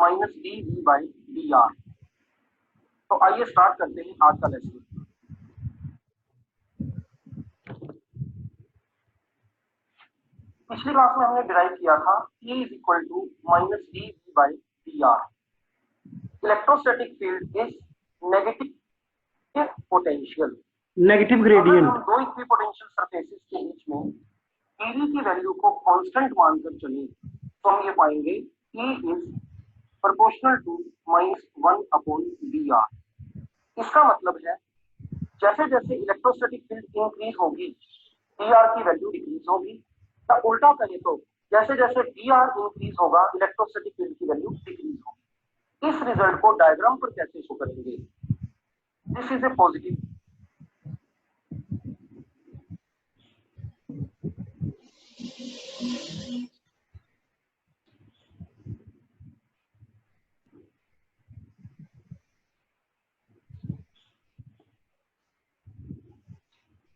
Minus D V by D R. तो आइए start करते हैं आज का लेसन। पिछली क्लास में हमने डिराइव किया था E is equal to minus D V by D R. Electrostatic field is negative potential, negative gradient. हम दो इक्विपोटेंशियल सरफेसेस के बीच में dV की वैल्यू को कांस्टेंट मानकर चलें तो हम ये पाएंगे E is proportional to -1 upon dr। इसका मतलब है जैसे जैसे इलेक्ट्रोस्टैटिक फील्ड इंक्रीज होगी dr की वैल्यू डिक्रीज होगी, या उल्टा करें तो जैसे जैसे dr इंक्रीज होगा इलेक्ट्रोस्टैटिक फील्ड की वैल्यू डिक्रीज होगी। इस रिजल्ट को डायग्राम पर कैसे शो करेंगे? This is a positive.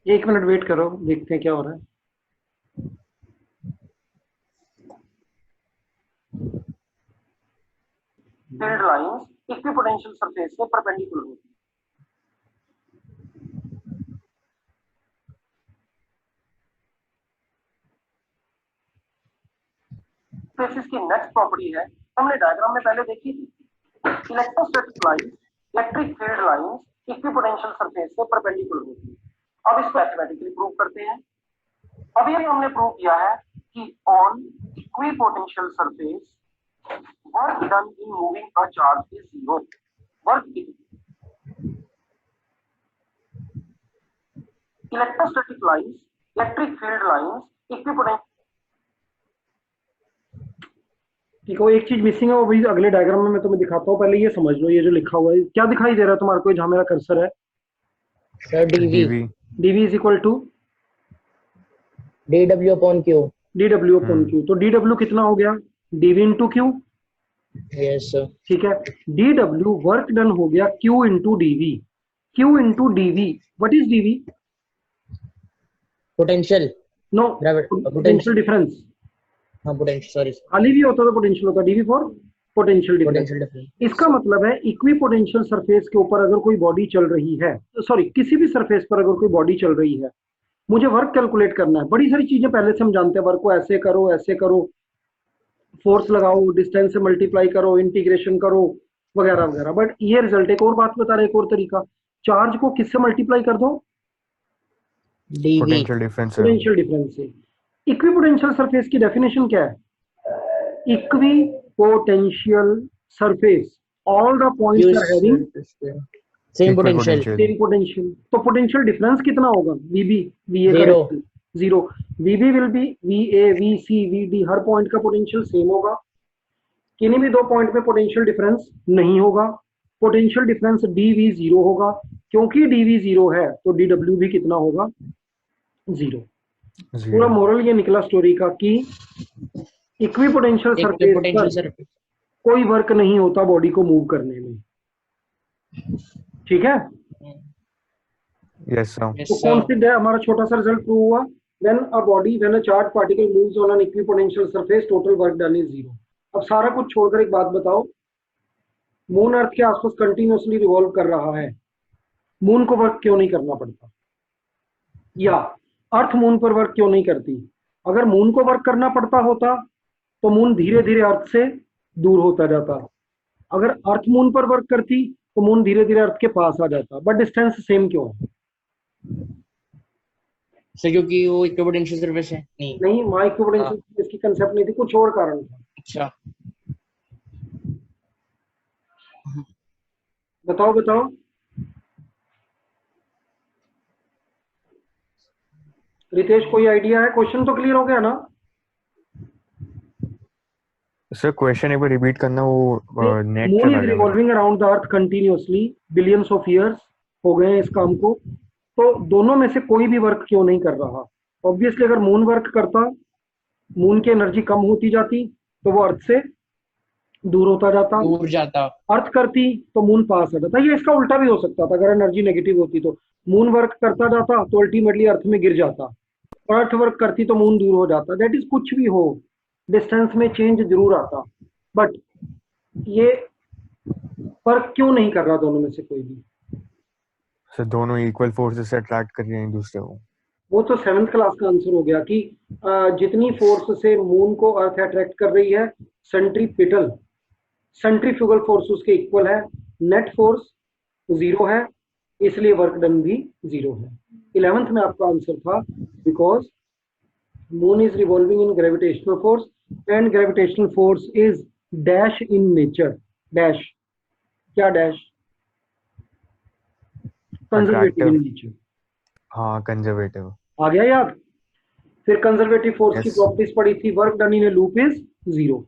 एक मिनट वेट करो, देखते हैं क्या हो रहा है। फील्ड लाइंस इक्विपोटेंशियल सरफेस से परपेंडिकुलर होती है। सरफेस की नेक्स्ट प्रॉपर्टी है, हमने डायग्राम में पहले देखी थी, electrostatic lines electric field lines equipotential surface से परपेंडिकुलर होती है। अब इसको मैथमेटिकली प्रूव करते हैं। अभी हमने प्रूव किया है कि on equipotential surface work done in moving a charge is zero. Work electrostatic lines electric field lines equipotential. ठीक है, वो एक चीज मिसिंग है, वो भी अगले डायग्राम में मैं तुम्हें दिखाता हूँ। पहले ये समझ लो, ये जो लिखा हुआ है क्या दिखाई दे रहा है तुम्हारे को जहां मेरा कर्सर है? Sir DV is equal to dw upon q। dw upon q। तो dw कितना हो गया? dv into Q. Yes sir. ठीक है, dw वर्क डन हो गया q into dv। q into dv, what is dv? Potential. No, potential difference. हाँ potential, sorry खाली भी होता तो पोटेंशियल होता, dv फॉर पोटेंशियल डिफरेंस। इसका मतलब है इक्विपोटेंशियल सरफेस के ऊपर अगर कोई बॉडी चल रही है, सॉरी किसी भी सरफेस पर अगर कोई बॉडी चल रही है, मुझे वर्क कैलकुलेट करना है। बड़ी सारी चीजें पहले से हम जानते हैं, वर्क को ऐसे करो, फोर्स लगाओ, डिस्टेंस से मल्टीप्लाई करो, इंटीग्रेशन करो वगैरह वगैरह। बट ये रिजल्ट एक और बात बता रहा है, एक और तरीका, चार्ज को किससे मल्टीप्लाई कर दो? पोटेंशियल डिफरेंस से। इक्विपोटेंशियल सरफेस की डेफिनेशन क्या है? Equipotential surface, all the points are having same potential. तो पोटेंशियल डिफरेंस कितना होगा? VB, VA zero. VB will be VA, VC, VD, हर पॉइंट का पोटेंशियल सेम होगा। किन्हीं भी दो पॉइंट में पोटेंशियल डिफरेंस नहीं होगा। पोटेंशियल डिफरेंस डीवी जीरो होगा। क्योंकि डीवी जीरो है तो डीडब्ल्यू भी कितना होगा? जीरो। पूरा मोरल ये निकला स्टोरी का कि इक्विपोटेंशियल सरफेस पर कोई वर्क नहीं होता बॉडी को मूव करने में। ठीक है? Yes sir. तो कौन सी हमारा छोटा सा रिजल्ट प्रूव हुआ? when a charged particle moves on an equipotential surface, total work done is zero। अब सारा कुछ छोड़कर एक बात बताओ, मून अर्थ के आसपास कंटिन्यूअसली रिवॉल्व कर रहा है, मून को वर्क क्यों नहीं करना पड़ता? या अर्थ मून पर वर्क क्यों नहीं करती? अगर मून को वर्क करना पड़ता होता तो मून धीरे धीरे अर्थ से दूर होता जाता। अगर अर्थ मून पर वर्क करती तो मून धीरे धीरे अर्थ के पास आ जाता। बट डिस्टेंस सेम क्यों है? सर क्योंकि वो इक्विपोटेंशियल सरफेस है। नहीं वहां इक्विपोटेंशियल सरफेस की कंसेप्ट नहीं थी, कुछ और कारण था। अच्छा बताओ। रितेश कोई आइडिया है? क्वेश्चन तो क्लियर हो गया ना? सर क्वेश्चन एक बार रिपीट करना, वो नेट मून चला इज गया। Revolving around the earth continuously, billions of years हो गए इस काम को, तो दोनों में से कोई भी वर्क क्यों नहीं कर रहा? ऑब्वियसली अगर मून वर्क करता, मून की एनर्जी कम होती जाती तो वो अर्थ से दूर होता जाता। अर्थ करती तो मून पास आ जाता। ये इसका उल्टा भी हो सकता था, अगर एनर्जी नेगेटिव होती तो मून वर्क करता जाता तो अल्टीमेटली अर्थ में गिर जाता। अर्थ वर्क करती तो मून दूर हो जाता। दैट इज कुछ भी हो, डिस्टेंस में चेंज जरूर आता। बट ये वर्क क्यों नहीं कर रहा दोनों में से कोई भी? सर दोनों इक्वल फोर्सेस से अट्रैक्ट कर रहे हैं एक दूसरे को। वो तो 7th क्लास का आंसर हो गया कि जितनी फोर्स से मून को अर्थ अट्रैक्ट कर रही है, सेंट्रीपिटल सेंट्रीफ्यूगल फोर्स उसके इक्वल है, नेट फोर्स 0 है, इसलिए वर्क डन भी 0 है। 11th में आपका आंसर था because moon is revolving in gravitational force and gravitational force is dash in nature. Dash क्या? Dash conservative in nature. हाँ कंजर्वेटिव। आ गया याद? फिर कंजर्वेटिव फोर्स की Yes. प्रॉपर्टीज पढ़ी थी, work done in a loop is 0।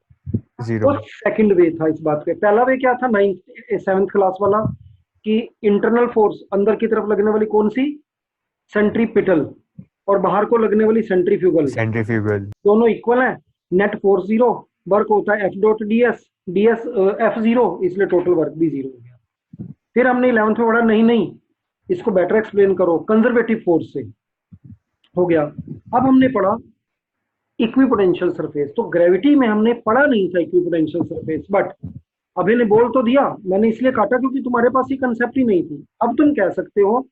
Zero. तो सेकंड वे था इस बात पे। पहला वे क्या था 7th क्लास वाला कि इंटरनल फोर्स अंदर की तरफ लगने वाली कौन सी? सेंट्रीपिटल, और बाहर को लगने वाली सेंट्रीफ्यूगल। सेंट्रीफ्यूगल। दोनों इक्वल है, नेट फोर्स 0, वर्क होता है F dot ds, ds F0, इसलिए टोटल वर्क भी 0 हो गया। फिर हमने 11th में पढ़ा नहीं इसको बेटर एक्सप्लेन करो, कंजर्वेटिव फोर्स से हो गया। अब हमने पढ़ा इक्विपोटेंशियल सरफेस। तो ग्रेविटी में हमने पढ़ा नहीं था इक्विपोटेंशियल सरफेस, बट अभी ने बोल तो दिया, मैंने इसलिए काटा क्योंकि तुम्हारे पास ये कंसेप्ट ही नहीं थी। अब तुम कह सकते हो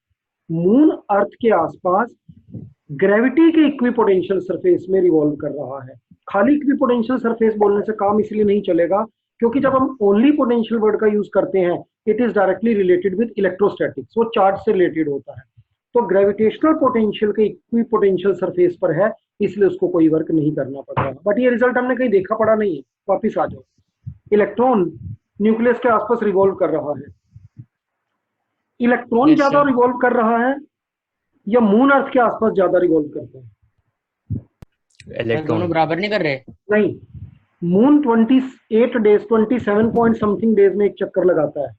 मून अर्थ के आसपास ग्रेविटी के इक्विपोटेंशियल सरफेस में रिवॉल्व कर रहा है। खाली इक्विपोटेंशियल सरफेस बोलने से काम इसलिए नहीं चलेगा क्योंकि जब हम ओनली पोटेंशियल वर्ड का यूज करते हैं it is directly related with electrostatics, वो चार्ज से रिलेटेड होता है। तो ग्रेविटेशनल पोटेंशियल के इक्विपोटेंशियल सरफेस पर है, इसलिए उसको कोई वर्क नहीं करना पड़ रहा। बट ये रिजल्ट हमने कहीं देखा पड़ा नहीं है। वापिस आ जाओ, इलेक्ट्रॉन न्यूक्लियस के आसपास रिवॉल्व कर रहा है। इलेक्ट्रॉन Yes, ज्यादा sir. रिवॉल्व कर रहा है या मून अर्थ के आसपास ज्यादा रिवॉल्व करता है? दोनों इलेक्ट्रॉन। बराबर नहीं कर रहे? नहीं, moon 28 days 27 point something days में एक चक्कर लगाता है।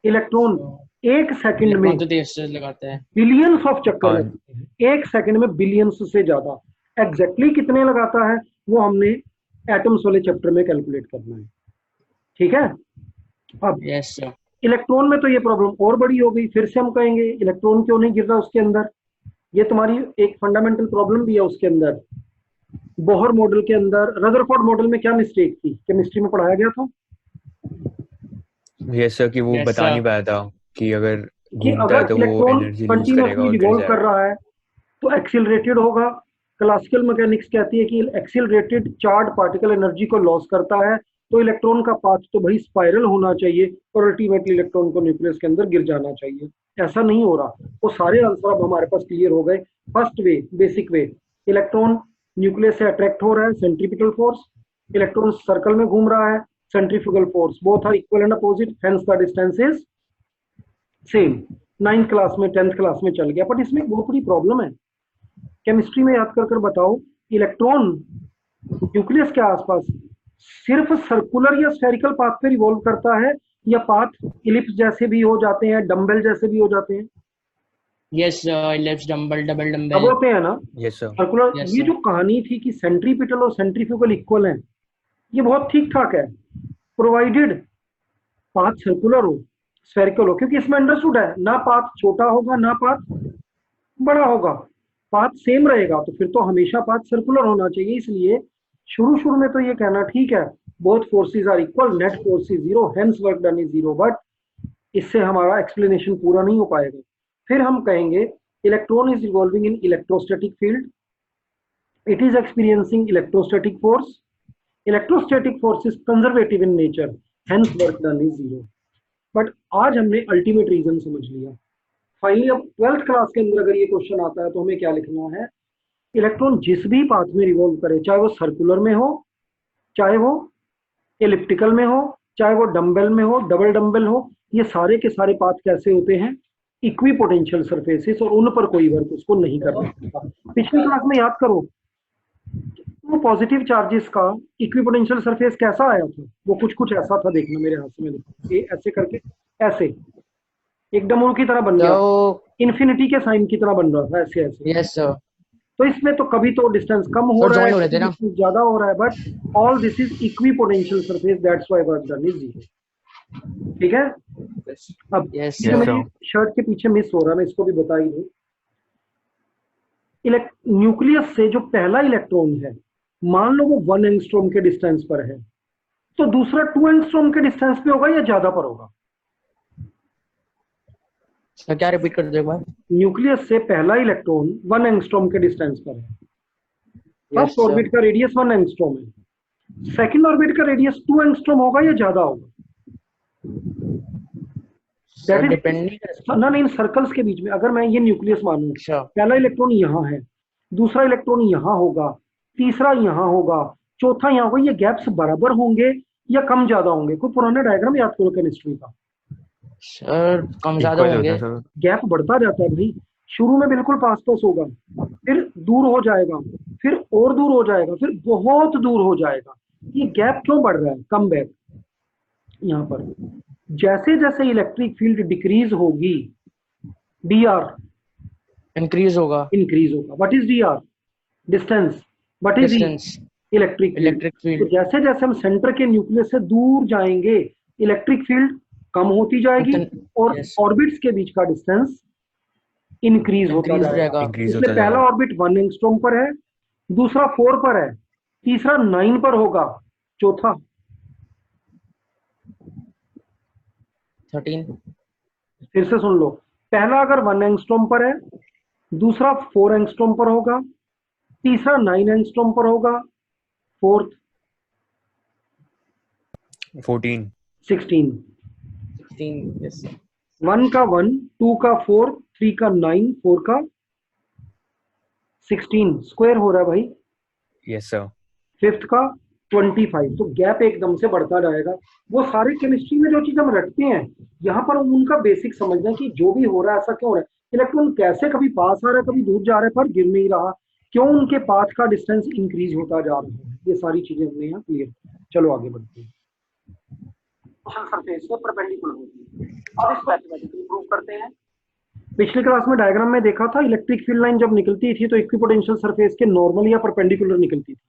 इलेक्ट्रॉन एक सेकंड में इलेक्ट्रॉन तो तेज से लगाते हैं। बिलियंस ऑफ चक्कर हाँ। लगाते हैं, एक सेकंड में बिलियंस से ज्यादा। एग्जैक्टली कितने लगाता है वो हमने एटम्स वाले चैप्टर में कैलकुलेट करना है। ठीक है? अब यस सर। इलेक्ट्रॉन में तो ये प्रॉब्लम और बड़ी हो गई। फिर से हम कहेंगे इलेक्ट्रॉन क्यों नहीं गिर रहा उसके अंदर, ये तुम्हारी एक फंडामेंटल प्रॉब्लम भी है उसके अंदर। बोहर मॉडल के अंदर, रदरफोर्ड मॉडल में क्या मिस्टेक थी, केमिस्ट्री में पढ़ाया गया था यस सर कि वो Yes, बता sir. नहीं पाया था कि अगर कि घूमता है अगर तो वो इलेक्ट्रॉन एनर्जी लूज करेगा कंटिन्यूसली और गिर रिवॉल्व कर जाएगा। रहा है तो एक्सिलरेटेड होगा। क्लासिकल मैकेनिक्स कहती है कि एक्सिलरेटेड चार्ज पार्टिकल एनर्जी को लॉस करता है, तो इलेक्ट्रॉन का पाथ तो भाई स्पाइरल होना चाहिए और अल्टीमेटली इलेक्ट्रॉन को न्यूक्लियस के अंदर गिर जाना चाहिए। ऐसा नहीं हो रहा। वो सारे आंसर अब हमारे पास क्लियर हो गए। First way, basic way, electron nucleus से अट्रैक्ट हो रहा है, सेंट्रीपिटल फोर्स। इलेक्ट्रॉन सर्कल में घूम रहा है, centrifugal force. Both are equal and opposite, hence the distance is same. 9th class में 10th क्लास में चल गया। बट इसमें एक बहुत बड़ी प्रॉब्लम है, केमिस्ट्री में याद कर बताओ, इलेक्ट्रॉन न्यूक्लियस के आसपास सिर्फ सर्कुलर या स्फेरिकल पाथ पे रिवॉल्व करता है या पाथ इलिप्स जैसे भी हो जाते हैं, डंबल जैसे भी हो जाते हैं? Yes sir, ellipse, dumbbell, double अब डंबल। होते हैं ना यस सर। सर्कुलर। Yes, ये sir. जो कहानी थी कि सेंट्रीपिटल और सेंट्रीफ्यूगल इक्वल हैं, ये बहुत ठीक ठाक है प्रोवाइडेड पाथ सर्कुलर हो, स्फेरिकल हो, क्योंकि इसमें अंडरस्टूड है ना पाथ छोटा होगा ना पाथ बड़ा होगा, पाथ सेम रहेगा, तो फिर तो हमेशा पाथ सर्कुलर होना चाहिए। इसलिए शुरू में तो ये कहना ठीक है, both forces are equal, net force is 0, hence work done is 0, but इससे हमारा एक्सप्लेनेशन पूरा नहीं हो पाएगा। फिर हम कहेंगे electron is revolving in electrostatic field, it is experiencing electrostatic force, electrostatic force is conservative in nature, hence work done is 0। But आज हमने अल्टीमेट रीजन समझ लिया। फाइनली अब 12th क्लास के अंदर अगर ये क्वेश्चन आता है तो हमें क्या लिखना है, इलेक्ट्रॉन जिस भी पाथ में रिवॉल्व करे, चाहे वो सर्कुलर में हो, चाहे वो एलिप्टिकल में हो, चाहे वो डंबल में हो, डबल डंबल हो, ये सारे के सारे पाथ कैसे होते हैं, इक्विपोटेंशियल सरफेसेस, और उन पर कोई वर्क उसको नहीं करना पड़ता। पिछली क्लास में याद करो वो पॉजिटिव चार्जेस का इक्विपोटेंशियल सरफेस कैसा आया था, वो कुछ ऐसा था, देखना मेरे हाथ में देखो, ये ऐसे करके ऐसे एकदम उनकी तरह बन गया, तो इन्फिनिटी के साइन की तरह बन रहा था, ऐसे ऐसे। Yes sir. तो इसमें तो कभी तो डिस्टेंस कम हो और रहा join है, हो रहे थे ना? डिस्टेंस ज्यादा हो रहा है, but all this is equipotential surface, that's why work done is 0। ठीक है? अब यस ये Yes, सर। मेरी sir. शर्ट के पीछे मिस हो रहा है, मैं इसको भी बता ही दूं। न्यूक्लियस से जो पहला इलेक्ट्रॉन है, मान लो वो 1 एंगस्ट्रॉम के डिस्टेंस पर है, तो दूसरा 2 एंगस्ट्रॉम के डिस्टेंस पे होगा या ज्यादा पर होगा? सर क्या रिपीट कर दो एक बार? न्यूक्लियस से पहला इलेक्ट्रॉन 1 एंगस्ट्रॉम के डिस्टेंस पर है। Yes first orbit sir. का रेडियस 1 एंगस्ट्रॉम है। सेकंड ऑर्बिट का रेडियस 2 एंगस्ट्रॉम होगा या ज्यादा होगा? सर दैट डिपेंड इज नहीं करता। ना, इन सर्कल्स के बीच में अगर मैं ये न्यूक्लियस मानूं, अच्छा। पहला इलेक्ट्रॉन यहाँ है, दूसरा इलेक्ट्रॉन यहाँ होगा, तीसरा यहाँ होगा, चौथा यहाँ होगा, ये गैप्स बराबर होंगे या कम ज्यादा होंगे? कोई पुराना डायग्राम याद करो केमिस्ट्री का। सर कम ज्यादा इक्वल होता होंगे। है सर। गैप बढ़ता जाता है भाई, शुरू में बिल्कुल पास पास होगा, फिर दूर हो जाएगा, फिर और दूर हो जाएगा, फिर बहुत दूर हो जाएगा। ये गैप क्यों बढ़ रहा है? कम बैक यहाँ पर जैसे जैसे इलेक्ट्रिक फील्ड डिक्रीज होगी, डी आर इंक्रीज होगा। इंक्रीज होगा। What is D R? Distance. What is E? Distance. Electric field. Electric तो फील्ड। जैसे जैसे हम सेंटर के न्यूक्लियस से दूर जाएंगे, इलेक्ट्रिक फील्ड कम होती जाएगी और यस ऑर्बिट्स के बीच का डिस्टेंस इंक्रीज होता इंक्रीज हो जाएगा। जाएगा। इंक्रीज इसलिए होता पहला जाएगा। ऑर्बिट 1 एंगस्ट्रॉम पर है, दूसरा 4 पर है, तीसरा 9 पर होगा, चौथा 13। फिर से सुन लो, पहला अगर 1 एंगस्ट्रॉम पर है, दूसरा 4 एंगस्ट्रॉम पर होगा, तीसरा 9 एंगस्ट्रॉम पर होगा, फोर्थ 14। 16। 16 yes sir. 1 का 1, 2 का 4, 3 का 9, 4 का 16 स्क्वायर हो रहा है भाई। Yes sir. फिफ्थ का 25। तो गैप एकदम से बढ़ता जाएगा। वो सारे केमिस्ट्री में जो चीज हम रटते हैं, यहाँ पर उनका बेसिक समझना है कि जो भी हो रहा है ऐसा क्यों हो रहा है। इलेक्ट्रॉन कैसे कभी पास आ रहा है, कभी दूर जा रहा है, पर गिर नहीं रहा, क्यों उनके पाथ का डिस्टेंस इंक्रीज होता जा रहा है। ये सारी चीजें हमने यहाँ क्लियर। चलो आगे बढ़ते हैं। सरफेस से परपेंडिकुलर होती है। अब इसको मैथमेटिकली प्रूव करते हैं। पिछली क्लास में डायग्राम में देखा था, इलेक्ट्रिक फील्ड लाइन जब निकलती थी तो इक्विपोटेंशियल सरफेस के नॉर्मल या परपेंडिकुलर निकलती थी।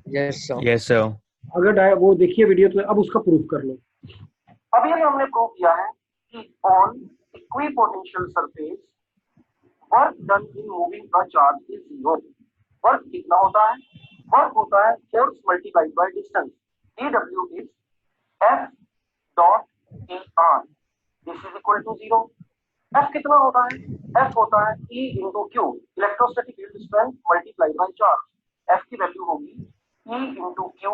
Yes sir. Yes sir. अगर वो देखिए वीडियो तो अब उसका प्रूफ कर लो। अभी हमने प्रूव किया है कि on equipotential surface work done in moving a charge is zero. Work कितना होता है? वर्क होता है force multiplied by distance. dw is f dot dr। This is equal to zero. F कितना होता है? F होता है E into Q, electrostatic field strength multiplied by charge. F की वैल्यू होगी E into Q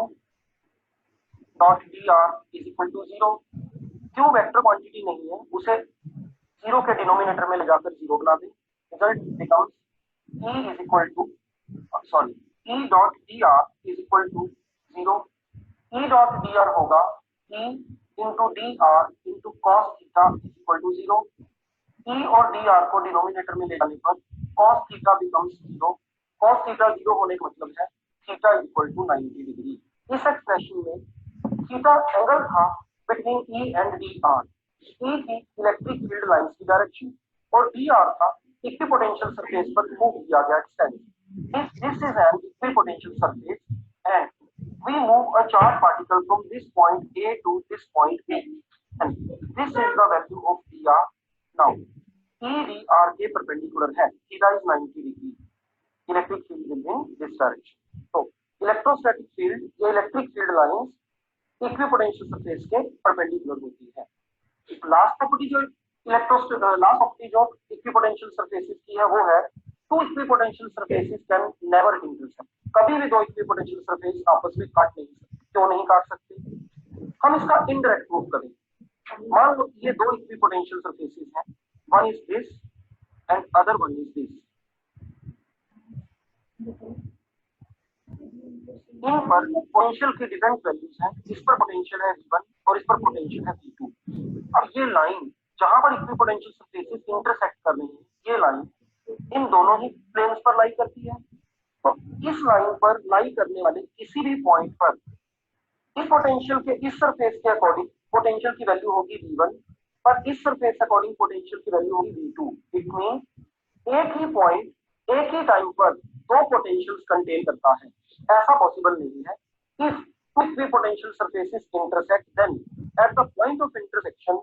dot dr is equal to zero. Q vector quantity नहीं है, उसे जीरो के डिनोमिनेटर में ले जाकर जीरो बना दें। Result becomes E is equal to E dot dr is equal to zero. E dot dr होगा E into dr into cos theta is equal to zero. E और dr को denominator में ले जाने पर cos theta becomes zero. cos theta zero होने का मतलब है theta is equal to 90 degree. इस एक्सप्रेशन में थीटा एंगल था between E and dr। E थी इलेक्ट्रिक फील्ड लाइंस की डायरेक्शन और dr था इक्विपोटेंशियल सरफेस पर मूव किया गया distance. This is an equipotential surface and we move a charged particle from this point A to this point B and this is the value of dr. Now EDR के perpendicular है, theta is 90 degree. Electric field is in this direction. तो electrostatic field या electric field lines equipotential surface के perpendicular होती है। Last property जो equipotential surfaces की है वो है two equipotential surfaces can never intersect. कभी भी दो इक्विपोटेंशियल सरफेस आपस में काट नहीं सकते। क्यों नहीं काट सकते? हम इसका इनडायरेक्ट प्रूफ करें। मान लो ये दो इक्विपोटेंशियल सरफेसेस हैं, one is this and other one is this। इन पर पोटेंशियल की डिफरेंट वैल्यूज हैं। इस पर पोटेंशियल है V1 और इस पर पोटेंशियल है V2। अब ये लाइन जहां पर इक्विपोटेंशियल सरफेसेस इंटरसेक्ट कर रही हैं, ये लाइन इन दोनों ही प्लेन्स पर लाई करती है। तो इस लाइन पर लाई करने वाले किसी भी पॉइंट पर इस पोटेंशियल के इस सरफेस के अकॉर्डिंग पोटेंशियल की वैल्यू होगी V1 और इस सरफेस अकॉर्डिंग पोटेंशियल की वैल्यू होगी V2। इट मीन एक ही पॉइंट एक ही टाइम पर दो पोटेंशियल्स कंटेन करता है। ऐसा पॉसिबल नहीं है। If two equipotential surfaces intersect, then at the point of intersection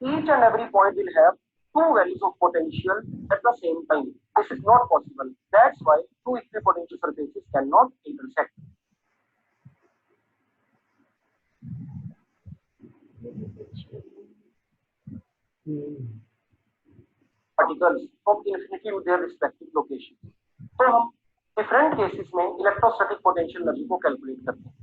each and every point will have two values of potential at the same time. This is not possible. That's why two equipotential surfaces cannot intersect. particles from infinity to their respective location. तो हम different cases में electrostatic potential energy को calculate करते हैं।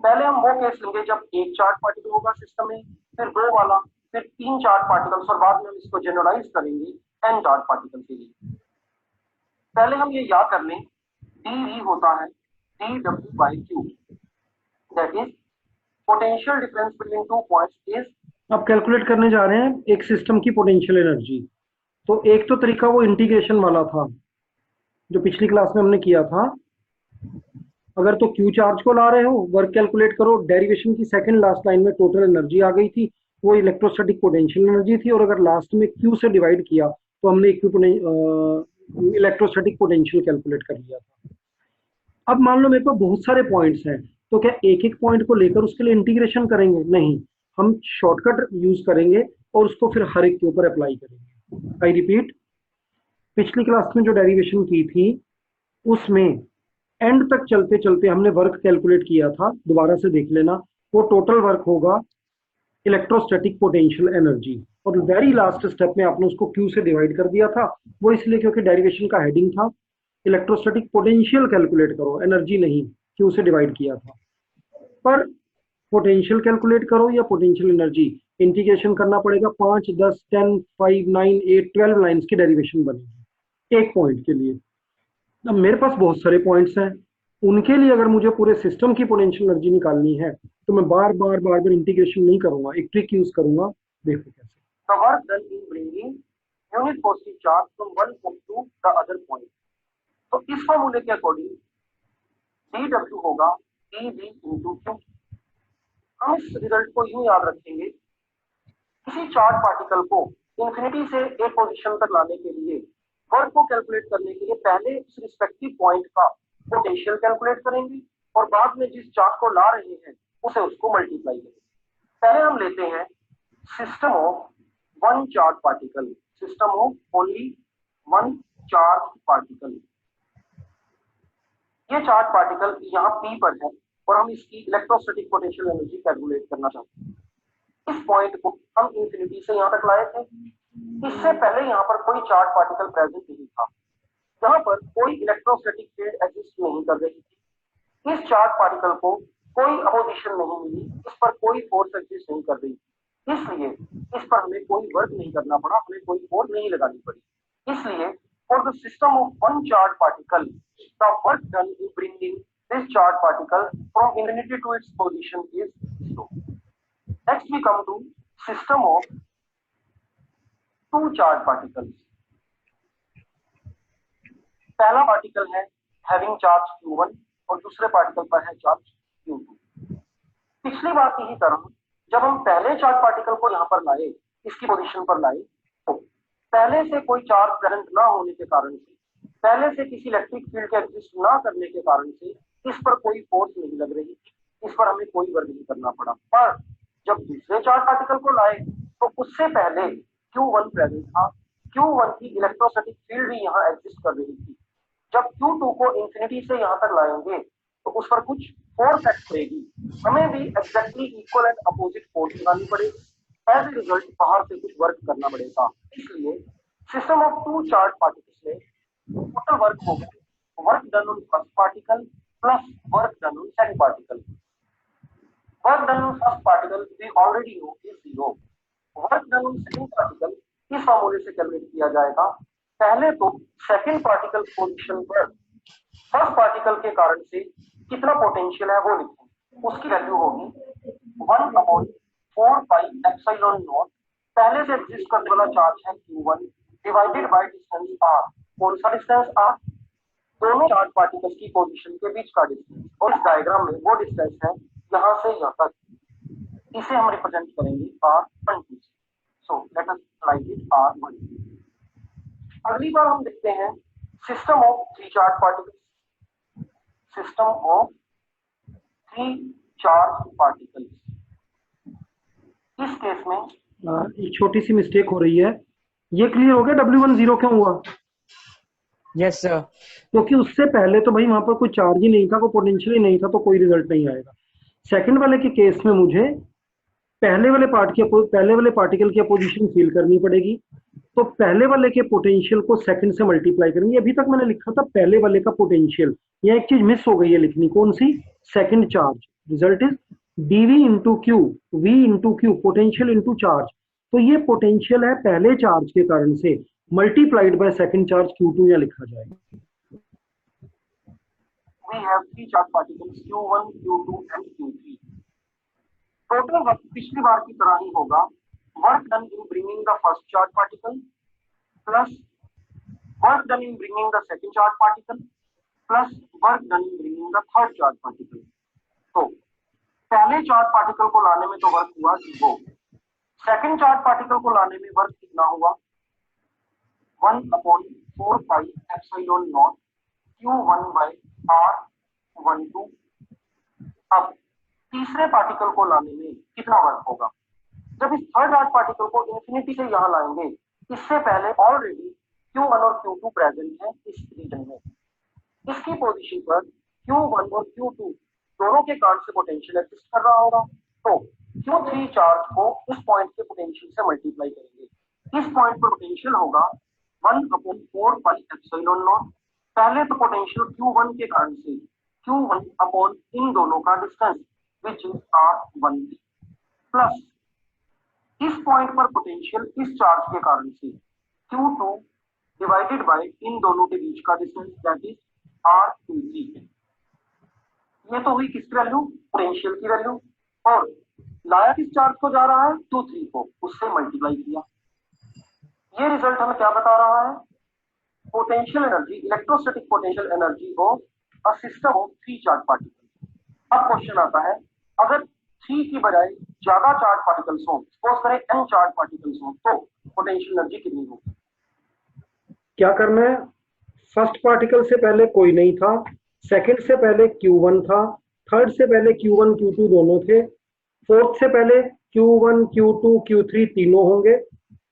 पहले हम वो case लेंगे जब एक चार्ज पार्टिकल होगा सिस्टम में, फिर दो वाला, फिर तीन चार्ज पार्टिकल्स, और बाद में हम इसको जनरलाइज करेंगे एन चार्ज पार्टिकल के लिए। पहले हम ये याद कर लें, डी होता है D W by Q, that is potential difference between two points is. अब कैलकुलेट करने जा रहे हैं एक सिस्टम की पोटेंशियल एनर्जी। तो एक तो तरीका वो इंटीग्रेशन वाला था जो पिछली क्लास में हमने किया था। अगर तो क्यू चार्ज को ला रहे हो, वर्क कैलकुलेट करो, डेरिवेशन की सेकंड लास्ट लाइन में टोटल एनर्जी आ गई थी, वो इलेक्ट्रोस्टैटिक पोटेंशियल एनर्जी थी, और अगर लास्ट में क्यू से डिवाइड किया तो हमने इलेक्ट्रोस्टैटिक पोटेंशियल कैलकुलेट कर लिया था। अब मान लो मेरे पास बहुत सारे पॉइंट्स हैं, तो क्या एक एक पॉइंट को लेकर उसके लिए इंटीग्रेशन करेंगे? नहीं, हम शॉर्टकट यूज करेंगे और उसको फिर हर एक के ऊपर अप्लाई करेंगे। आई रिपीट, पिछली क्लास में जो डेरिवेशन की थी उसमें एंड तक चलते चलते हमने वर्क कैलकुलेट किया था, दोबारा से देख लेना। वो टोटल वर्क होगा इलेक्ट्रोस्टैटिक पोटेंशियल एनर्जी, और वेरी लास्ट स्टेप में आपने उसको क्यू से डिवाइड कर दिया था। वो इसलिए क्योंकि डेरिवेशन का हेडिंग था इलेक्ट्रोस्टैटिक पोटेंशियल कैलकुलेट करो, एनर्जी नहीं, क्यू से डिवाइड किया था। पर पोटेंशियल कैलकुलेट करो या पोटेंशियल एनर्जी, इंटीग्रेशन करना पड़ेगा। 5, 10, 10, 5, 9, 8, 12 लाइन्स की डेरिवेशन बनेगी एक पॉइंट के लिए। अब मेरे पास बहुत सारे पॉइंट्स हैं, उनके लिए अगर मुझे पूरे सिस्टम की पोटेंशियल एनर्जी निकालनी है तो मैं बार बार इंटीग्रेशन नहीं करूंगा, एक ट्रिक यूज करूंगा। देखो कैसे। The work done in bringing unit positive charge from one point to the other point. तो इस फॉर्मूले के अकॉर्डिंग dW होगा dV into Q। हम इस रिजल्ट को यूं याद रखेंगे, किसी चार्ज पार्टिकल को इंफिनिटी से एक पोजीशन तक लाने के लिए, वर्क को कैलकुलेट करने के लिए पहले उस रिस्पेक्टिव पॉइंट का पोटेंशियल कैलकुलेट करेंगे और बाद में जिस चार्ज को ला रहे हैं उसे उसको मल्टीप्लाई करेंगे। पहले हम लेते हैं system of one charge particle, system of only one charge particle. ये चार्ज पार्टिकल यहाँ P पर है और हम इसकी इलेक्ट्रोस्टैटिक पोटेंशियल एनर्जी कैलकुलेट करना चाहते हैं। इस पॉइंट को हम इंफिनिटी से यहाँ तक लाए थे। इससे पहले यहाँ पर कोई चार्ज पार्टिकल प्रेजेंट नहीं था, यहाँ पर कोई इलेक्ट्रोस्टैटिक फील्ड एग्जिस्ट नहीं कर रही थी। इस चार्ज पार्टिकल को कोई अपोजिशन नहीं मिली, इस पर कोई फोर्स एग्जिस्ट नहीं कर रही, इसलिए इस पर हमें कोई वर्क नहीं करना पड़ा, हमें कोई फोर्स नहीं लगानी पड़ी। इसलिए for the system of one charge particle the work done in bringing this charge particle from infinity to its position is 0। Next we come to system of two charge particles. पहला particle है having charge Q1 और दूसरे particle पर है charge Q2। पिछली बार की ही तरह जब हम पहले चार्ज पार्टिकल को यहाँ पर लाए, इसकी पोजीशन पर लाए, तो पहले से कोई चार्ज प्रेजेंट ना होने के कारण से, पहले से किसी इलेक्ट्रिक फील्ड के एग्जिस्ट ना करने के कारण से इस पर कोई फोर्स नहीं लग रही, इस पर हमें कोई वर्क नहीं करना पड़ा। पर जब दूसरे चार्ज पार्टिकल को लाए तो उससे पहले Q1 प्रेजेंट था, Q1 की इलेक्ट्रोस्टैटिक फील्ड भी यहाँ एग्जिस्ट कर रही थी। जब Q2 को इंफिनिटी से यहाँ तक लाएंगे तो उस पर कुछ फोर्स एक्ट करेगी, हमें भी exactly equal and opposite force लगानी पड़ेगी। एज ए रिजल्ट बाहर से कुछ वर्क करना पड़ेगा। इसलिए system of two charge particles में टोटल वर्क होगा work done on first particle plus work done on second particle. Work done on first particle we already know is 0। Work done on second particle इस फॉर्मूले से calculate किया जाएगा। पहले तो second particle position पर first particle के कारण से कितना पोटेंशियल है वो लिखें। उसकी वैल्यू होगी 1/4 पाई एप्सिलॉन नॉट, पहले से एग्जिस्ट करने वाला चार्ज है Q1 divided by distance r। कौन सा डिस्टेंस r? दोनों चार्ज पार्टिकल्स की पोजीशन के बीच का डिस्टेंस, और इस डायग्राम में वो डिस्टेंस है यहाँ से यहाँ तक। इसे हम रिप्रेजेंट करेंगे r12 से। So let us right it r12। अगली बार हम देखते हैं system of three charge particles. System of three charge particles, इस केस में एक छोटी सी मिस्टेक हो रही है। ये क्लियर हो गया W1 0 क्यों हुआ? Yes sir. क्योंकि उससे पहले तो भाई वहां पर कोई चार्ज ही नहीं था, कोई पोटेंशियल ही नहीं था, तो कोई रिजल्ट नहीं आएगा। सेकंड वाले के केस में मुझे पहले वाले पार्टिकल की पोजीशन फील करनी पड़ेगी, तो पहले वाले के पोटेंशियल को सेकंड से मल्टीप्लाई करेंगे। अभी तक मैंने लिखा था पहले वाले का पोटेंशियल, यह एक चीज मिस हो गई है लिखनी, कौन सी? Second charge. Result is dv into Q, v into Q, potential into charge. तो ये पोटेंशियल है पहले चार्ज के कारण से multiplied by second charge Q2 या लिखा जाएगा। We have three charge particles Q1, Q2 and Q3. Total work पिछली बार की तरह ही होगा, work done in bringing the first charge particle plus work done in bringing the second charge particle plus work done in bringing the third charge particle. तो पहले charge particle को लाने में तो वर्क हुआ 0, सेकंड चार्ज पार्टिकल को लाने में वर्क कितना हुआ? 1/4 pi epsilon not Q1 bye R12। अब तीसरे पार्टिकल को लाने में कितना वर्क होगा? जब इस थर्ड चार्ज पार्टिकल को इंफिनिटी से यहां लाएंगे, इससे पहले ऑलरेडी Q1 और Q2 प्रेजेंट है इस रीजन में, इसकी पोजीशन पर Q1 और Q2 दोनों के कारण से पोटेंशियल एग्जिस्ट कर रहा होगा। तो Q3 चार्ज को इस पॉइंट के पोटेंशियल से मल्टीप्लाई करेंगे, इस पॉइंट पर पोटेंशियल होगा 1/4 पाई एप्सिलॉन नॉट। पहले तो पोटेंशियल Q1 के कारण से Q1 अपॉन इन दोनों का distance which is R13 plus इस पॉइंट पर पोटेंशियल इस चार्ज के कारण से Q2 डिवाइडेड बाय इन दोनों के बीच का डिस्टेंस दैट इज R23। ये तो हुई किसकी वैल्यू? पोटेंशियल की वैल्यू। और लाया किस चार्ज को जा रहा है? Q3 को, उससे मल्टीप्लाई किया। ये रिजल्ट हमें क्या बता रहा है? Potential energy, electrostatic potential energy of a system of 3 charge particle. अब क्वेश्चन आता है, अगर 3 की बजाय ज्यादा चार्ज पार्टिकल्स हो, सपोज करें n चार्ज पार्टिकल्स हो, तो पोटेंशियल एनर्जी कितनी होगी? क्या करना है? फर्स्ट पार्टिकल से पहले कोई नहीं था, सेकंड से पहले Q1 था, थर्ड से पहले Q1 Q2 दोनों थे, फोर्थ से पहले Q1 Q2 Q3 तीनों होंगे।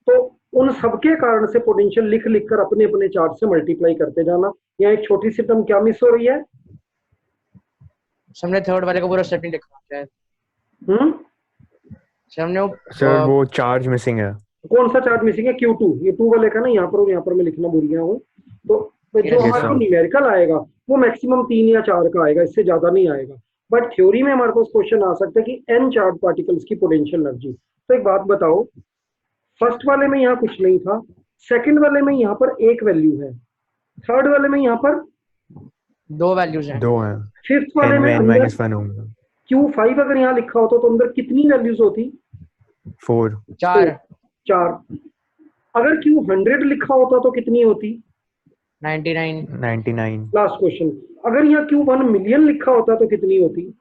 तो उन सबके कारण से पोटेंशियल लिख लिख कर अपने अपने चार्ज से मल्टीप्लाई करते जाना। यहाँ एक छोटी सी टर्म क्या मिस हो रही है? हमने थर्ड वाले को पूरा स्टेप नहीं लिखा है। हमने सर वो चार्ज मिसिंग है। कौन सा चार्ज मिसिंग है? Q2, ये 2 वाले का ना, यहाँ पर और यहाँ पर मैं लिखना भूल गया हूँ। तो जो हमारे को न्यूमेरिकल आएगा वो मैक्सिमम 3 या 4 का आएगा, इससे ज्यादा नहीं आएगा। बट थ्योरी में हमारे पास क्वेश्चन आ सकता है कि n चार्ज पार्टिकल्स की पोटेंशियल एनर्जी। तो एक बात बताओ, फर्स्ट वाले में यहाँ कुछ नहीं था, सेकंड वाले में यहाँ पर एक वैल्यू है, थर्ड वाले में यहाँ पर 2 वैल्यूज हैं, 2 हैं, फिफ्थ वाले में अंदर -1 होंगे। Q5 अगर यहाँ लिखा होता तो अंदर कितनी वैल्यूज होती? 4। 4। अगर Q100 लिखा होता तो कितनी होती? 99। लास्ट क्वेश्चन, अगर यहाँ Q1 मिलियन लिखा होता तो कितनी होती?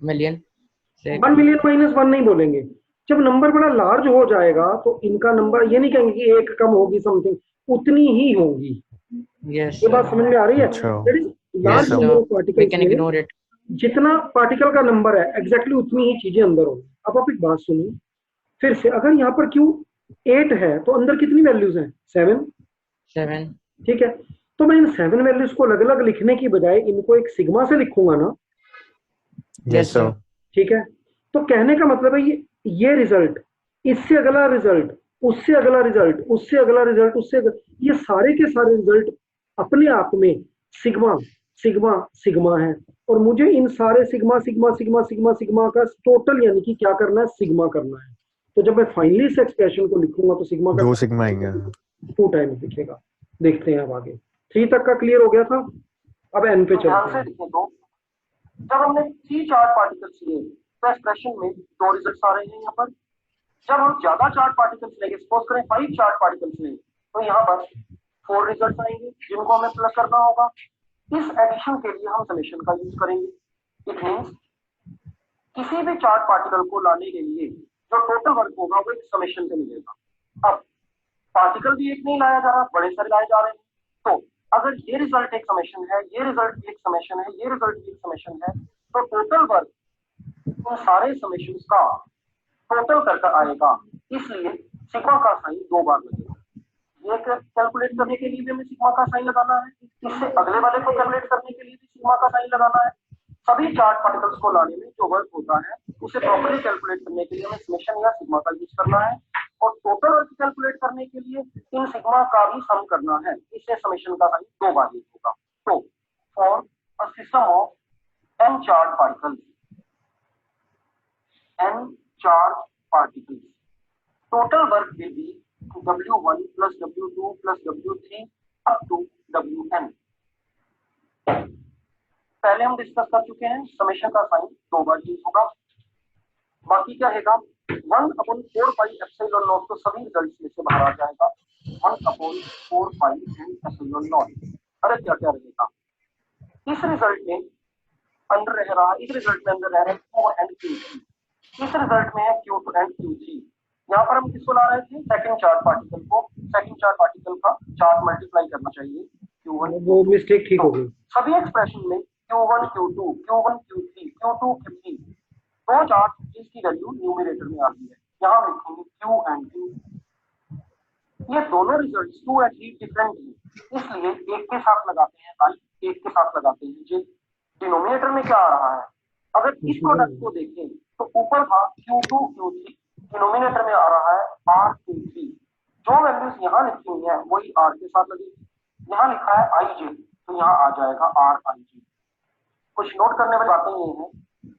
मिलियन। 1 मिलियन -1 नहीं बोलेंगे। जब नंबर बड़ा लार्ज हो जाएगा तो इनका नंबर, ये नहीं कहेंगे कि एक कम होगी समथिंग, उतनी ही होगी। यस, ये बात समझ में आ रही है? लार्ज नंबर ऑफ पार्टिकल्स, जितना पार्टिकल का नंबर है एग्जैक्टली उतनी ही चीजें अंदर होगी। अब आप एक बात सुनिए फिर से, अगर यहाँ पर Q8 है तो अंदर कितनी वैल्यूज हैं? 7। ठीक है, तो मैं इन 7 वैल्यूज को अलग अलग लिखने की बजाय इनको एक सिग्मा से लिखूंगा ना। Yes sir. ठीक है, तो कहने का मतलब है ये रिजल्ट, इससे अगला रिजल्ट, उससे अगला रिजल्ट, उससे अगला रिजल्ट, उससे ये सारे के सारे रिजल्ट अपने आप में सिग्मा सिग्मा सिग्मा है। और मुझे इन सारे sigma sigma sigma sigma sigma का टोटल यानी कि क्या करना है? सिग्मा करना है। तो जब मैं फाइनली इस एक्सप्रेशन को लिखूंगा तो सिग्मा का 2 सिग्मा आएंगे, 2 टाइम्स दिखेगा। देखते हैं अब आगे। 3 तक का क्लियर हो गया था, अब n पे चलते हैं। जब हमने 3 चार्ज पार्टिकल्स लिए तो एक्सप्रेशन में 2 रिजल्ट्स आ रहे हैं यहाँ पर। जब हम ज्यादा चार्ज पार्टिकल्स लेंगे, सपोज करें 5 चार्ज पार्टिकल्स लें, तो यहाँ पर 4 रिजल्ट्स आएंगे जिनको हमें प्लस करना होगा। इस एडिशन के लिए हम समेशन का यूज करेंगे। इट मींस किसी भी चार्ज पार्टिकल को लाने के लिए जो टोटल वर्क होगा वो एक समेशन से मिलेगा। अब पार्टिकल भी एक नहीं लाया जा रहा, बड़े सारे लाए जा रहे हैं। तो अगर ये रिजल्ट एक समेशन है, ये रिजल्ट भी एक समेशन है, ये रिजल्ट भी एक समेशन है, तो टोटल वर्क उन सारे समेशंस का टोटल करके आएगा। इसलिए सिग्मा का साइन 2 बार लगेगा। ये कैलकुलेट करने के लिए भी हमें सिग्मा का साइन लगाना है, इससे अगले वाले को कैलकुलेट करने के लिए भी सिग्मा का साइन लगाना है। सभी चार्ज पार्टिकल्स को लाने में जो वर्क होता है उसे प्रॉपर्ली कैलकुलेट करने के लिए हमें समेशन या सिग्मा का यूज करना है, और टोटल वर्क कैलकुलेट करने के लिए इन सिग्मा का भी सम करना है, इससे समेशन का साइन 2 बार यूज होगा। तो for a system of n charge particles, total work will be W1 plus W2 plus W3 up to Wn। पहले हम डिस्कस कर चुके हैं, समेशन का साइन 2 बार यूज होगा। बाकी क्या रहेगा, 1/4 पाई एप्सिलॉन नॉट, तो सभी रिजल्ट्स में से बाहर आ जाएगा 1/4 पाई एप्सिलॉन नॉट। अरे क्या क्या रहेगा, इस रिजल्ट में अंदर रह रहा है, इस रिजल्ट में अंदर रह रहा है Q एंड Q3, इस रिजल्ट में है Q2 एंड Q3। यहाँ पर हम किसको ला रहे थे, सेकंड चार्ज पार्टिकल को, सेकंड चार्ज पार्टिकल का चार्ज मल्टीप्लाई करना चाहिए Q1, वो मिस्टेक ठीक हो गई। सभी एक्सप्रेशन में Q1 Q2 Q1 Q3 Q2 Q3 दो चार्ज जिसकी वैल्यू न्यूमरेटर में आ रही है, यहाँ हम लिखेंगे Q एंड Q। ये दोनों रिजल्ट्स 2 एंड 3 डिफरेंट हैं, इसलिए एक के साथ लगाते हैं I, एक के साथ लगाते हैं J। डिनोमिनेटर में क्या आ रहा है, अगर इस प्रोडक्ट को देखें तो ऊपर था Q2 Q3, डिनोमिनेटर में आ रहा है R23। जो वैल्यूज यहाँ लिखी हुई है वही R के साथ लगेगी, यहाँ लिखा है IJ तो यहाँ आ जाएगा RIJ। कुछ नोट करने वाली बातें ये हैं,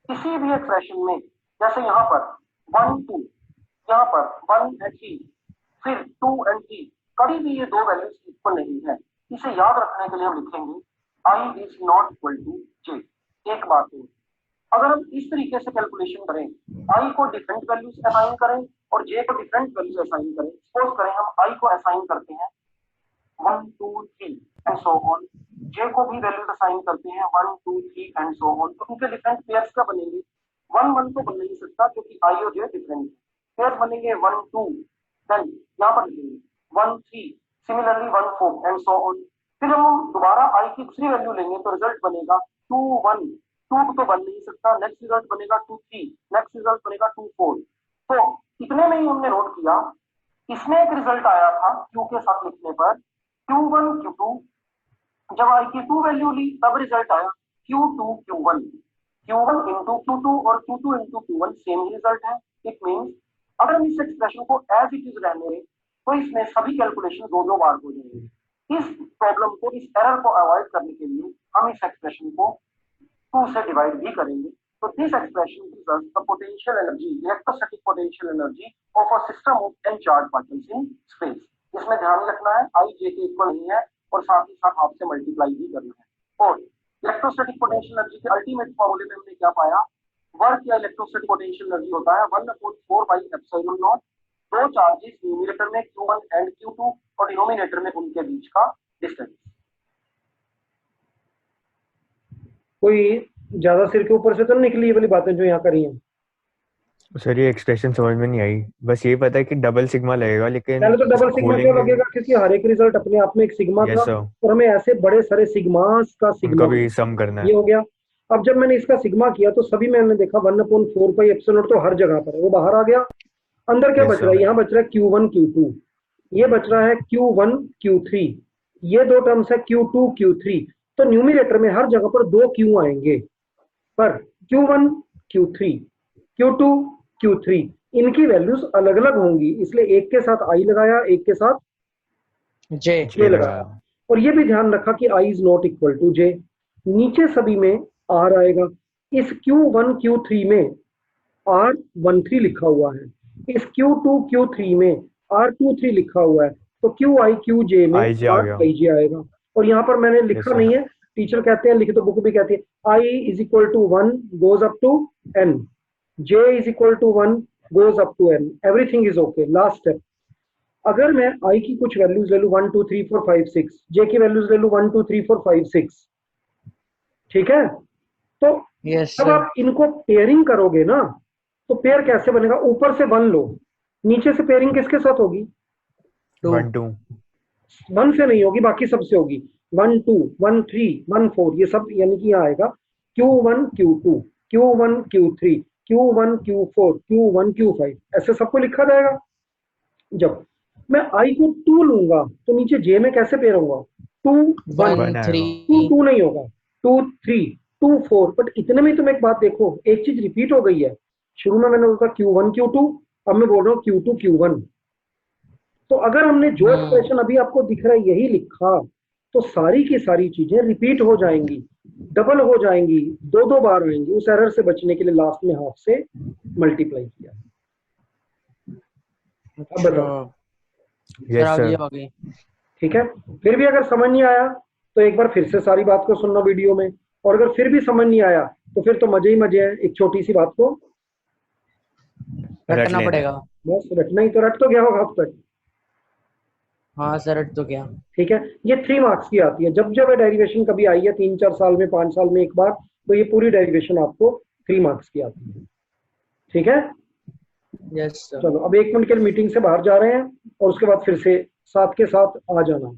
किसी भी एक्सप्रेशन में जैसे यहाँ पर 1 2, यहाँ पर 1 एंड 3, फिर 2 एंड 3, कभी भी ये दो वैल्यूज इक्वल नहीं है। इसे याद रखने के लिए हम लिखेंगे I is not equal to J। एक बात है, अगर हम इस तरीके से कैलकुलेशन करें, I को डिफरेंट वैल्यूज असाइन करें और J को डिफरेंट वैल्यूज असाइन करें, सपोज करें हम I को असाइन करते हैं 1 2 3 एंड सो ऑन, J को भी वैल्यूज असाइन करते हैं 1 2 3 एंड सो ऑन, तो उनके डिफरेंट पेयर्स का बनेंगे 1 1 तो बन नहीं सकता क्योंकि I और J डिफरेंट है, पेयर्स बनेंगे 1 2, देन यहाँ पर लिखेंगे 1 3, सिमिलरली 1 4 एंड सो ऑन। फिर हम दोबारा I की दूसरी वैल्यू लेंगे तो रिजल्ट बनेगा 2 1, 2 तो बन नहीं सकता, नेक्स्ट रिजल्ट बनेगा 2 3, नेक्स्ट रिजल्ट बनेगा 2 4। तो इतने में ही हमने नोट किया, इसमें एक रिजल्ट आया था Q के साथ लिखने पर Q1 Q2, जब I की 2 वैल्यू ली तब रिजल्ट आया Q2 Q1, Q1 into Q2 और Q2 into Q1 सेम ही रिजल्ट है। इट मींस अगर हम इस एक्सप्रेशन को एज इट इज रहने दें तो इसमें सभी कैलकुलेशन 2 बार हो जाएंगे। इस प्रॉब्लम को, इस एरर को अवॉइड करने के लिए हम इस एक्सप्रेशन को 2 से डिवाइड भी करेंगे। तो this expression gives us the potential energy, electrostatic potential energy of a system of n charged particles in space। इसमें ध्यान रखना है I J के इक्वल नहीं है और साथ ही साथ हाफ से मल्टीप्लाई भी करना है। और इलेक्ट्रोस्टैटिक पोटेंशियल एनर्जी के अल्टीमेट फॉर्मूले में हमने क्या पाया, वर्क या इलेक्ट्रोस्टैटिक पोटेंशियल एनर्जी होता है 1/4 पाई एप्सिलॉन नॉट, दो चार्जेस न्यूमरेटर में Q1 एंड Q2 और डिनोमिनेटर में उनके बीच का डिस्टेंस। कोई ज्यादा सिर के ऊपर से तो निकली ये वाली बातें जो यहाँ करी हैं। सर ये एक्सप्रेशन समझ में नहीं आई, बस ये पता है कि डबल सिग्मा लगेगा, लेकिन पहले तो डबल सिग्मा क्यों खोलेंगे लगेगा, क्योंकि हर एक रिजल्ट अपने आप में एक सिग्मा यस था सर, और हमें ऐसे बड़े सारे सिग्मास का उनका सिग्मा भी सम करना ये है। हो गया। अब जब मैंने इसका सिग्मा किया तो सभी मैंने देखा 1/4 पाई एप्सिलॉन तो हर जगह पर है, वो बाहर आ गया। अंदर क्या Yes, बच रहा है, sir. यहाँ बच रहा है Q1 Q2, ये बच रहा है Q1 Q3, ये दो टर्म्स है Q2 Q3। तो न्यूमरेटर में हर जगह पर 2 Q आएंगे, पर Q1 Q3 Q2 Q3 इनकी वैल्यूज अलग अलग होंगी, इसलिए एक के साथ I लगाया, एक के साथ J। J लगाया। और ये भी ध्यान रखा कि I is not equal to J। नीचे सभी में R आएगा, इस Q1 Q3 में R13 लिखा हुआ है, इस Q2 Q3 में R23 लिखा हुआ है, तो QI QJ में IJ आ गया। RIJ आएगा। और यहाँ पर मैंने लिखा Yes, नहीं है, टीचर कहते हैं, लिखे तो बुक भी कहती है I is equal to 1 goes up to N, J is equal to 1 goes up to N, everything is okay. Last step, अगर मैं I की कुछ वैल्यूज ले लूं 1 2 3 4 5 6, J की वैल्यूज ले लूं 1 2 3 4 5 6, ठीक है, तो Yes, जब sir. आप इनको पेयरिंग करोगे ना तो पेयर कैसे बनेगा, ऊपर से 1 लो, नीचे से पेयरिंग किसके साथ होगी, 2। 1 2 1 से नहीं होगी, बाकी सबसे होगी 1 2 1 3 1 4, ये सब यानी कि यहाँ आएगा Q1 Q2 Q1 Q3 Q1 Q4 Q1 Q5, ऐसे सबको लिखा जाएगा। जब मैं I को 2 लूंगा तो नीचे J में कैसे पेयर होगा, 2 1 1 3 2 2 नहीं होगा, 2 3 2 4। बट इतने में तुम एक बात देखो, एक चीज रिपीट हो गई है शुरू में मैंने बोला था Q1 Q2, अब मैं बोल रहा हूँ Q2 Q1। तो अगर हमने जो एक्सप्रेशन अभी आपको दिख रहा है यही लिखा, तो सारी की सारी चीजें रिपीट हो जाएंगी, डबल हो जाएंगी, दो बार आएंगी। उस एरर से बचने के लिए लास्ट में हाफ से मल्टीप्लाई किया। अब बताओ। सर आगे आगे। ठीक है, फिर भी अगर समझ नहीं आया तो एक बार फिर से सारी बात को सुनना वीडियो में, और अगर फिर भी समझ नहीं आया तो फिर तो मजे ही मजे हैं, एक छोटी सी बात को रटना पड़ेगा। बस रटना ही, तो रट तो गया होगा अब तक। हाँ सर रट तो क्या। ठीक है, ये 3 मार्क्स की आती है। जब जब डेरिवेशन कभी आई है 3-4 साल में, 5 साल में एक बार, तो ये पूरी डेरिवेशन आपको 3 मार्क्स की आती है। ठीक है, यस सर। चलो अब 1 मिनट के लिए मीटिंग से बाहर जा रहे हैं और उसके बाद फिर से साथ के साथ आ जाना।